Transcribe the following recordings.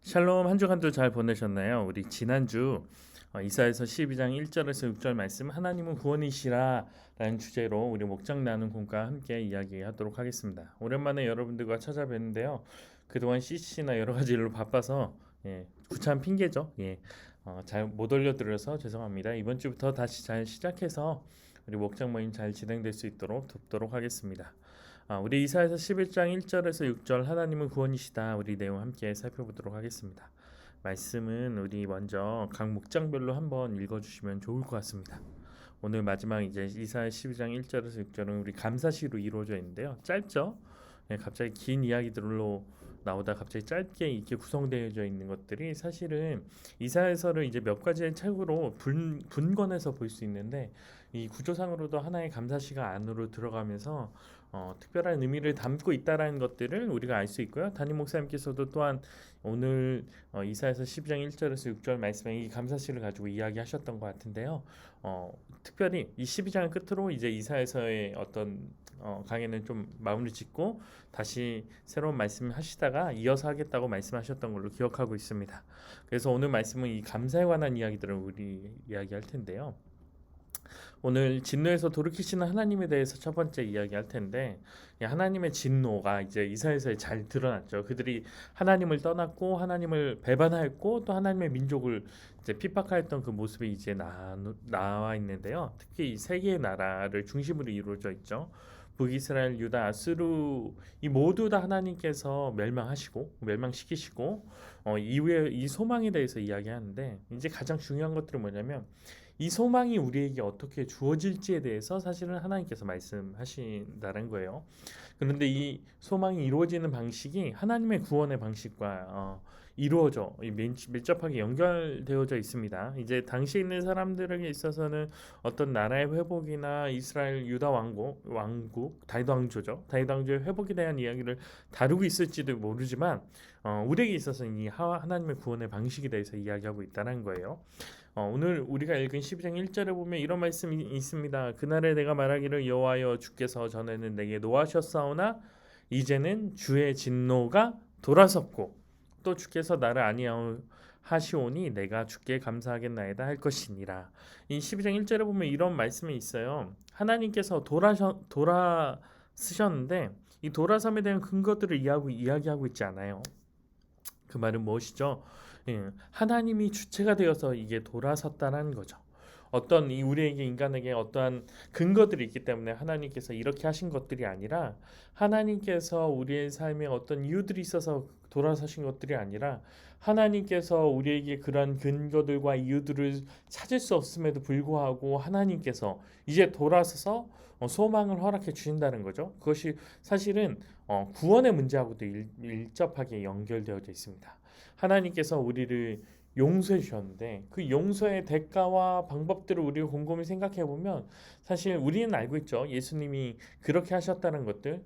샬롬. 한 주간도 잘 보내셨나요? 우리 지난주 이사야서 12장 1절에서 6절 말씀, 하나님은 구원이시라 라는 주제로 우리 목장 나눈 공과 함께 이야기하도록 하겠습니다. 오랜만에 여러분들과 찾아뵙는데요. 그동안 CC나 여러 가지 일로 바빠서 구차한 핑계죠. 잘 못 올려드려서 죄송합니다. 이번 주부터 다시 잘 시작해서 우리 목장 모임 잘 진행될 수 있도록 돕도록 하겠습니다. 우리 이사야서 11장 1절에서 6절, 하나님은 구원이시다, 우리 내용 함께 살펴보도록 하겠습니다. 말씀은 우리 먼저 각 목장별로 한번 읽어주시면 좋을 것 같습니다. 오늘 마지막 이제 이사야 12장 1절에서 6절은 우리 감사시로 이루어져 있는데요. 짧죠? 갑자기 긴 이야기들로 나오다 갑자기 짧게 이렇게 구성되어져 있는 것들이 사실은 이사야서를 이제 몇 가지의 책으로 분권해서 볼 수 있는데, 이 구조상으로도 하나의 감사시가 안으로 들어가면서 특별한 의미를 담고 있다라는 것들을 우리가 알 수 있고요. 담임 목사님께서도 또한 오늘 이사야서 12장 1절에서 6절 말씀에 이 감사시를 가지고 이야기하셨던 것 같은데요. 특별히 이 12장을 끝으로 이제 이사야서의 어떤 강의는 좀 마무리 짓고 다시 새로운 말씀을 하시다가 이어서 하겠다고 말씀하셨던 걸로 기억하고 있습니다. 그래서 오늘 말씀은 이 감사에 관한 이야기들을 우리 이야기할 텐데요. 오늘 진노에서 돌이키시는 하나님에 대해서 첫 번째 이야기할 텐데, 하나님의 진노가 이제 이사야서에 잘 드러났죠. 그들이 하나님을 떠났고 하나님을 배반하였고 또 하나님의 민족을 이제 핍박하였던 그 모습이 이제 나와 있는데요. 특히 이 세 개의 나라를 중심으로 이루어져 있죠. 북이스라엘, 유다, 아수르, 이 모두 다 하나님께서 멸망시키시고 이후에 이 소망에 대해서 이야기하는데, 이제 가장 중요한 것들은 뭐냐면 이 소망이 우리에게 어떻게 주어질지에 대해서 사실은 하나님께서 말씀하신다는 거예요. 그런데 이 소망이 이루어지는 방식이 하나님의 구원의 방식과 이루어져 밀접하게 연결되어져 있습니다. 이제 당시에 있는 사람들에게 있어서는 어떤 나라의 회복이나 이스라엘 유다 왕국 다윗 왕조죠. 다윗 왕조의 회복에 대한 이야기를 다루고 있을지도 모르지만 우리에게 있어서는 이 하나님의 구원의 방식에 대해서 이야기하고 있다는 거예요. 오늘 우리가 읽은 12장 1절에 보면 이런 말씀이 있습니다. 그날에 내가 말하기를, 여호와여, 주께서 전에는 내게 노하셨사오나 이제는 주의 진노가 돌아섰고 또 주께서 나를 아니하시오니 내가 주께 감사하겠나이다 할 것이니라. 이 12장 1절에 보면 이런 말씀이 있어요. 하나님께서 돌아서셨는데 이 돌아섬에 대한 근거들을 이야기하고 있지 않아요. 그 말은 무엇이죠? 하나님이 주체가 되어서 이게 돌아섰다는 거죠. 어떤 우리에게 인간에게 어떠한 근거들이 있기 때문에 하나님께서 이렇게 하신 것들이 아니라, 하나님께서 우리의 삶에 어떤 이유들이 있어서 돌아서신 것들이 아니라, 하나님께서 우리에게 그런 근거들과 이유들을 찾을 수 없음에도 불구하고 하나님께서 이제 돌아서서 소망을 허락해 주신다는 거죠. 그것이 사실은 구원의 문제하고도 밀접하게 연결되어져 있습니다. 하나님께서 우리를 용서해 주셨는데 그 용서의 대가와 방법들을 우리가 곰곰이 생각해 보면 사실 우리는 알고 있죠. 예수님이 그렇게 하셨다는 것들.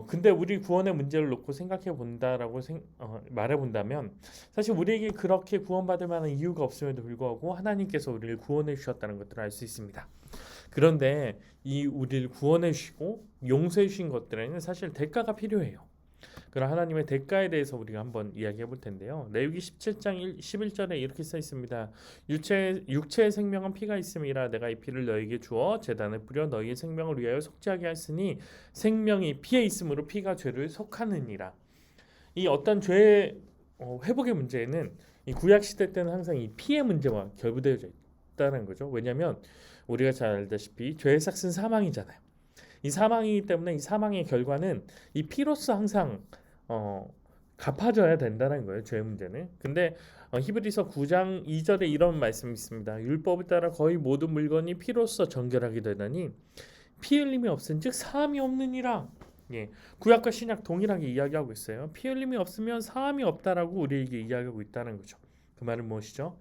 근데 우리 구원의 문제를 놓고 생각해 본다라고 말해 본다면, 사실 우리에게 그렇게 구원받을 만한 이유가 없음에도 불구하고 하나님께서 우리를 구원해 주셨다는 것들을 알 수 있습니다. 그런데 이 우리를 구원해 주시고 용서해 주신 것들에는 사실 대가가 필요해요. 그런 하나님의 대가에 대해서 우리가 한번 이야기해 볼 텐데요. 레위기 17장 11절에 이렇게 써 있습니다. 육체의 생명은 피가 있음이라 내가 이 피를 너에게 주어 제단에 뿌려 너희의 생명을 위하여 속죄하게 했으니 생명이 피에 있으므로 피가 죄를 속하느니라. 이 어떤 죄의 회복의 문제는 이 구약 시대 때는 항상 이 피의 문제와 결부되어져 있다는 거죠. 왜냐하면 우리가 잘 알다시피 죄의 삭은 사망이잖아요. 이 사망이기 때문에 이 사망의 결과는 이 피로서 항상 갚아줘야 된다는 거예요. 죄의 문제는. 근데 히브리서 9장 2절에 이런 말씀이 있습니다. 율법을 따라 거의 모든 물건이 피로서 정결하게 되더니 피 흘림이 없은즉 사함이 없느니라. 구약과 신약 동일하게 이야기하고 있어요. 피 흘림이 없으면 사함이 없다라고 우리에게 이야기하고 있다는 거죠. 그 말은 무엇이죠?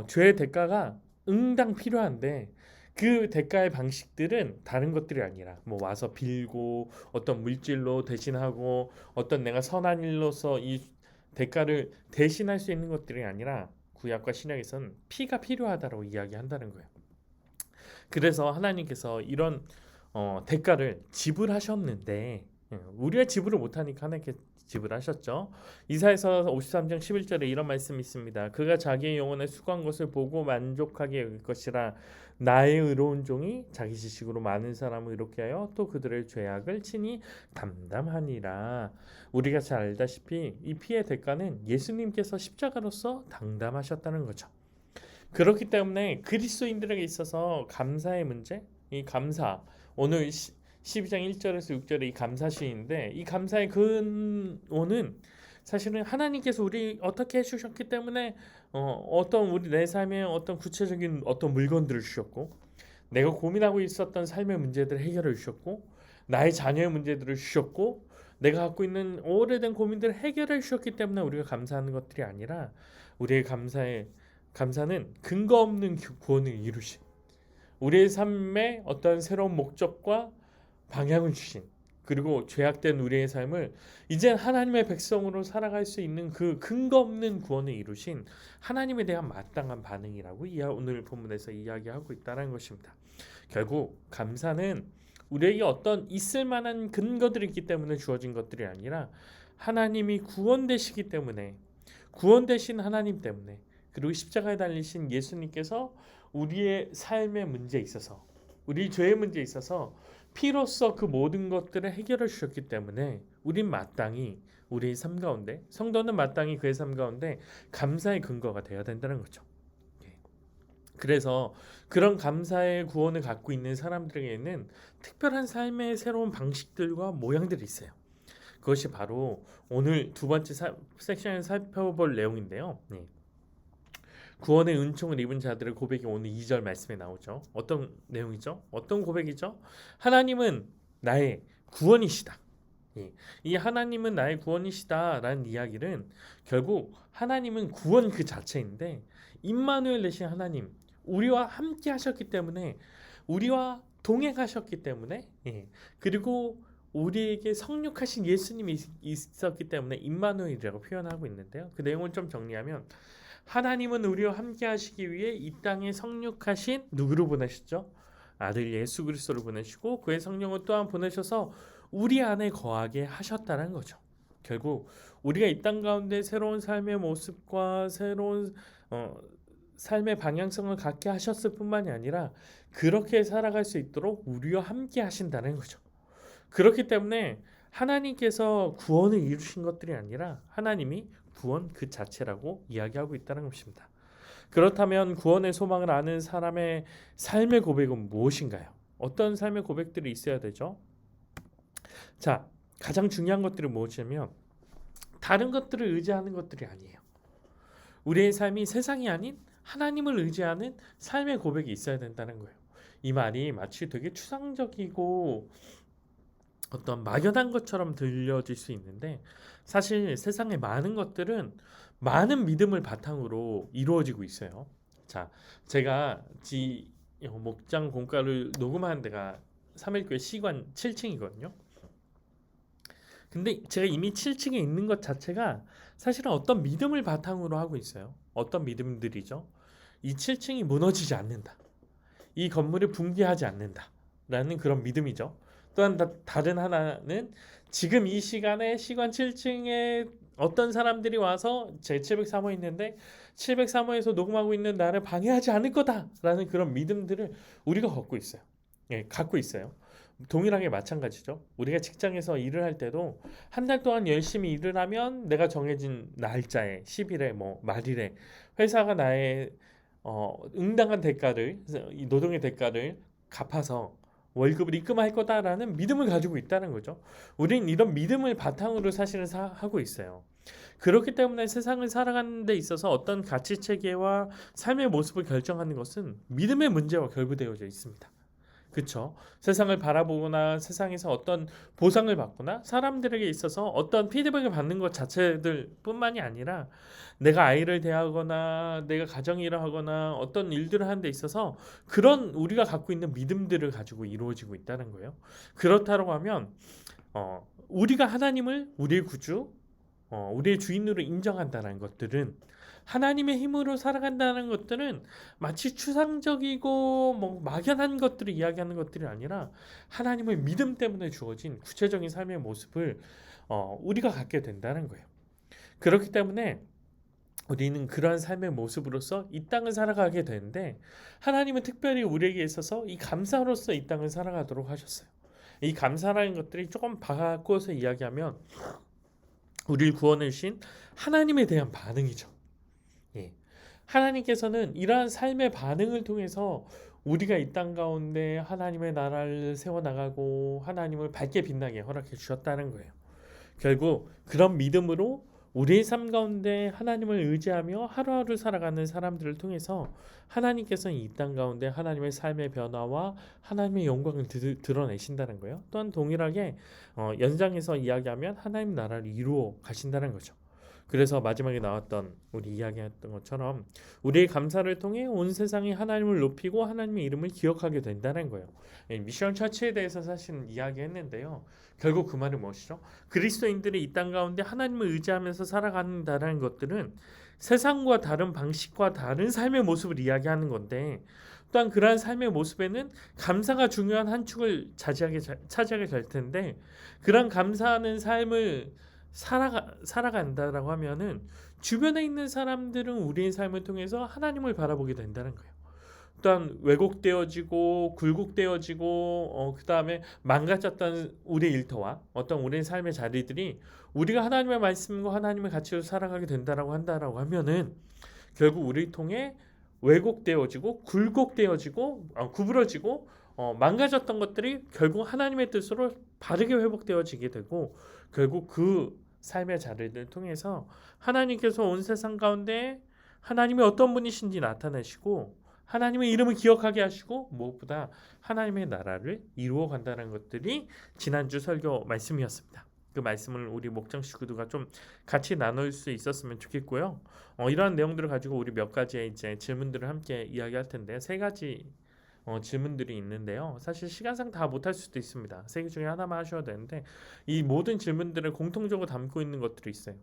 죄의 대가가 응당 필요한데 그 대가의 방식들은 다른 것들이 아니라 와서 빌고 어떤 물질로 대신하고 어떤 내가 선한 일로서 이 대가를 대신할 수 있는 것들이 아니라 구약과 신약에서는 피가 필요하다고 이야기한다는 거예요. 그래서 하나님께서 이런 대가를 지불하셨는데, 우리가 지불을 못하니까 하나님께 지불하셨죠. 이사야서 53장 11절에 이런 말씀이 있습니다. 그가 자기의 영혼에 수고한 것을 보고 만족하게 여길 것이라. 나의 의로운 종이 자기 지식으로 많은 사람을 의롭게 하여 또 그들의 죄악을 친히 담당하니라. 우리가 잘 알다시피 이 피의 대가는 예수님께서 십자가로서 당담하셨다는 거죠. 그렇기 때문에 그리스도인들에게 있어서 감사의 문제, 이 감사, 오늘 12장 1절에서 6절에 이 감사시인데, 이 감사의 근원은 사실은 하나님께서 우리 어떻게 해주셨기 때문에 어떤 우리 내 삶에 어떤 구체적인 어떤 물건들을 주셨고, 내가 고민하고 있었던 삶의 문제들을 해결해 주셨고, 나의 자녀의 문제들을 주셨고, 내가 갖고 있는 오래된 고민들을 해결해 주셨기 때문에 우리가 감사하는 것들이 아니라, 우리의 감사는 근거 없는 구원을 이루신, 우리의 삶에 어떤 새로운 목적과 방향을 주신, 그리고 죄악된 우리의 삶을 이제 하나님의 백성으로 살아갈 수 있는 그 근거 없는 구원을 이루신 하나님에 대한 마땅한 반응이라고 오늘 본문에서 이야기하고 있다는 것입니다. 결국 감사는 우리에게 어떤 있을 만한 근거들이 있기 때문에 주어진 것들이 아니라, 하나님이 구원되시기 때문에, 구원되신 하나님 때문에, 그리고 십자가에 달리신 예수님께서 우리의 삶의 문제에 있어서, 우리 죄의 문제에 있어서 피로써 그 모든 것들을 해결해 주셨기 때문에 우린 마땅히 우리의 삶 가운데, 성도는 마땅히 그의 삶 가운데 감사의 근거가 되어야 된다는 거죠. 그래서 그런 감사의 구원을 갖고 있는 사람들에게는 특별한 삶의 새로운 방식들과 모양들이 있어요. 그것이 바로 오늘 두 번째 섹션에서 살펴볼 내용인데요. 구원의 은총을 입은 자들의 고백이 오늘 2절 말씀에 나오죠. 어떤 내용이죠? 어떤 고백이죠? 하나님은 나의 구원이시다. 이 하나님은 나의 구원이시다라는 이야기는 결국 하나님은 구원 그 자체인데, 임마누엘 되신 하나님, 우리와 함께 하셨기 때문에, 우리와 동행하셨기 때문에, 그리고 우리에게 성육하신 예수님이 있었기 때문에 임마누엘이라고 표현하고 있는데요. 그 내용을 좀 정리하면, 하나님은 우리와 함께 하시기 위해 이 땅에 성육하신 누구를 보내셨죠? 아들 예수 그리스도를 보내시고 그의 성령을 또한 보내셔서 우리 안에 거하게 하셨다는 거죠. 결국 우리가 이 땅 가운데 새로운 삶의 모습과 새로운 삶의 방향성을 갖게 하셨을 뿐만이 아니라, 그렇게 살아갈 수 있도록 우리와 함께 하신다는 거죠. 그렇기 때문에 하나님께서 구원을 이루신 것들이 아니라 하나님이 구원 그 자체라고 이야기하고 있다는 것입니다. 그렇다면 구원의 소망을 아는 사람의 삶의 고백은 무엇인가요? 어떤 삶의 고백들이 있어야 되죠? 자, 가장 중요한 것들이 무엇이냐면 다른 것들을 의지하는 것들이 아니에요. 우리의 삶이 세상이 아닌 하나님을 의지하는 삶의 고백이 있어야 된다는 거예요. 이 말이 마치 되게 추상적이고 어떤 막연한 것처럼 들려질 수 있는데, 사실 세상의 많은 것들은 많은 믿음을 바탕으로 이루어지고 있어요. 자, 제가 목장 공과를 녹음한 데가 3일교회 시관 7층이거든요. 근데 제가 이미 7층에 있는 것 자체가 사실은 어떤 믿음을 바탕으로 하고 있어요. 어떤 믿음들이죠? 이 7층이 무너지지 않는다. 이 건물이 붕괴하지 않는다. 라는 그런 믿음이죠. 또한 다른 하나는 지금 이 시간에 시관 7층에 어떤 사람들이 와서 제 703호 있는데 703호에서 녹음하고 있는 나를 방해하지 않을 거다라는 그런 믿음들을 우리가 갖고 있어요. 갖고 있어요. 동일하게 마찬가지죠. 우리가 직장에서 일을 할 때도 한 달 동안 열심히 일을 하면 내가 정해진 날짜에 10일에 말일에 회사가 나의 응당한 대가를, 이 노동의 대가를 갚아서 월급을 입금할 거다라는 믿음을 가지고 있다는 거죠. 우리는 이런 믿음을 바탕으로 사실은 하고 있어요. 그렇기 때문에 세상을 살아가는 데 있어서 어떤 가치 체계와 삶의 모습을 결정하는 것은 믿음의 문제와 결부되어져 있습니다. 그렇죠? 세상을 바라보거나 세상에서 어떤 보상을 받거나 사람들에게 있어서 어떤 피드백을 받는 것 자체들 뿐만이 아니라, 내가 아이를 대하거나 내가 가정일을 하거나 어떤 일들을 하는 데 있어서 그런 우리가 갖고 있는 믿음들을 가지고 이루어지고 있다는 거예요. 그렇다고 하면 우리가 하나님을 우리의 구주, 우리의 주인으로 인정한다는 것들은, 하나님의 힘으로 살아간다는 것들은 마치 추상적이고 막연한 것들을 이야기하는 것들이 아니라 하나님의 믿음 때문에 주어진 구체적인 삶의 모습을 우리가 갖게 된다는 거예요. 그렇기 때문에 우리는 그러한 삶의 모습으로서 이 땅을 살아가게 되는데 하나님은 특별히 우리에게 있어서 이 감사로서 이 땅을 살아가도록 하셨어요. 이 감사라는 것들이 조금 바꿔서 이야기하면 우리를 구원해 주신 하나님에 대한 반응이죠. 예. 하나님께서는 이러한 삶의 반응을 통해서 우리가 이 땅 가운데 하나님의 나라를 세워나가고 하나님을 밝게 빛나게 허락해 주셨다는 거예요. 결국 그런 믿음으로 우리의 삶 가운데 하나님을 의지하며 하루하루 살아가는 사람들을 통해서 하나님께서는 이 땅 가운데 하나님의 삶의 변화와 하나님의 영광을 드러내신다는 거예요. 또한 동일하게 연장해서 이야기하면 하나님 나라를 이루어 가신다는 거죠. 그래서 마지막에 나왔던 우리 이야기했던 것처럼 우리의 감사를 통해 온 세상이 하나님을 높이고 하나님의 이름을 기억하게 된다는 거예요. 미션 처치에 대해서 사실 이야기했는데요. 결국 그 말은 무엇이죠? 그리스도인들이 이 땅 가운데 하나님을 의지하면서 살아간다는 것들은 세상과 다른 방식과 다른 삶의 모습을 이야기하는 건데 또한 그러한 삶의 모습에는 감사가 중요한 한 축을 차지하게 될 텐데 그런 감사하는 삶을 살아간다라고 하면은 주변에 있는 사람들은 우리의 삶을 통해서 하나님을 바라보게 된다는 거예요. 또한 왜곡되어지고 굴곡되어지고 그 다음에 망가졌던 우리의 일터와 어떤 우리의 삶의 자리들이 우리가 하나님의 말씀과 하나님의 가치로 살아가게 된다라고 한다라고 하면은 결국 우리를 통해 왜곡되어지고 굴곡되어지고 구부러지고 망가졌던 것들이 결국 하나님의 뜻으로 바르게 회복되어지게 되고 결국 그 삶의 자리를 통해서 하나님께서 온 세상 가운데 하나님이 어떤 분이신지 나타내시고 하나님의 이름을 기억하게 하시고 무엇보다 하나님의 나라를 이루어 간다는 것들이 지난주 설교 말씀이었습니다. 그 말씀을 우리 목장 식구들과 좀 같이 나눌 수 있었으면 좋겠고요. 이러한 내용들을 가지고 우리 몇 가지의 이제 질문들을 함께 이야기할 텐데 세 가지 질문들이 있는데요. 사실 시간상 다 못할 수도 있습니다. 세 개 중에 하나만 하셔야 되는데 이 모든 질문들을 공통적으로 담고 있는 것들이 있어요.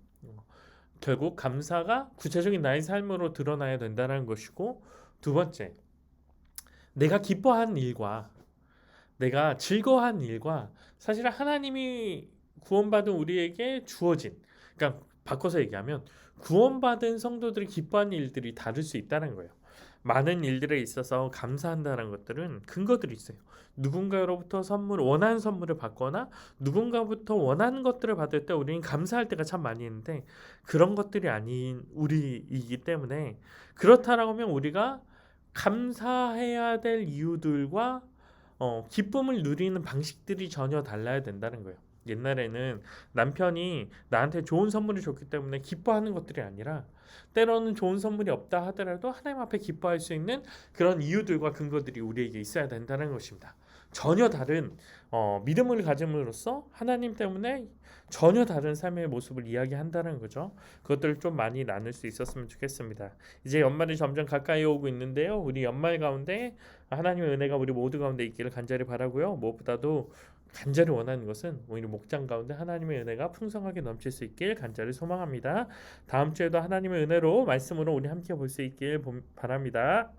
결국 감사가 구체적인 나의 삶으로 드러나야 된다는 것이고 두 번째, 내가 기뻐한 일과 내가 즐거워한 일과 사실 하나님이 구원받은 우리에게 주어진 그러니까 바꿔서 얘기하면 구원받은 성도들이 기뻐하는 일들이 다를 수 있다는 거예요. 많은 일들에 있어서 감사한다는 것들은 근거들이 있어요. 누군가로부터 원하는 선물을 받거나 누군가부터 원하는 것들을 받을 때 우리는 감사할 때가 참 많이 있는데 그런 것들이 아닌 우리이기 때문에 그렇다라고 하면 우리가 감사해야 될 이유들과 기쁨을 누리는 방식들이 전혀 달라야 된다는 거예요. 옛날에는 남편이 나한테 좋은 선물을 줬기 때문에 기뻐하는 것들이 아니라 때로는 좋은 선물이 없다 하더라도 하나님 앞에 기뻐할 수 있는 그런 이유들과 근거들이 우리에게 있어야 된다는 것입니다. 전혀 다른 믿음을 가짐으로써 하나님 때문에 전혀 다른 삶의 모습을 이야기한다는 거죠. 그것들을 좀 많이 나눌 수 있었으면 좋겠습니다. 이제 연말이 점점 가까이 오고 있는데요. 우리 연말 가운데 하나님의 은혜가 우리 모두 가운데 있기를 간절히 바라고요. 무엇보다도 간절히 원하는 것은 우리 목장 가운데 하나님의 은혜가 풍성하게 넘칠 수 있길 간절히 소망합니다. 다음 주에도 하나님의 은혜로 말씀으로 우리 함께 볼 수 있길 바랍니다.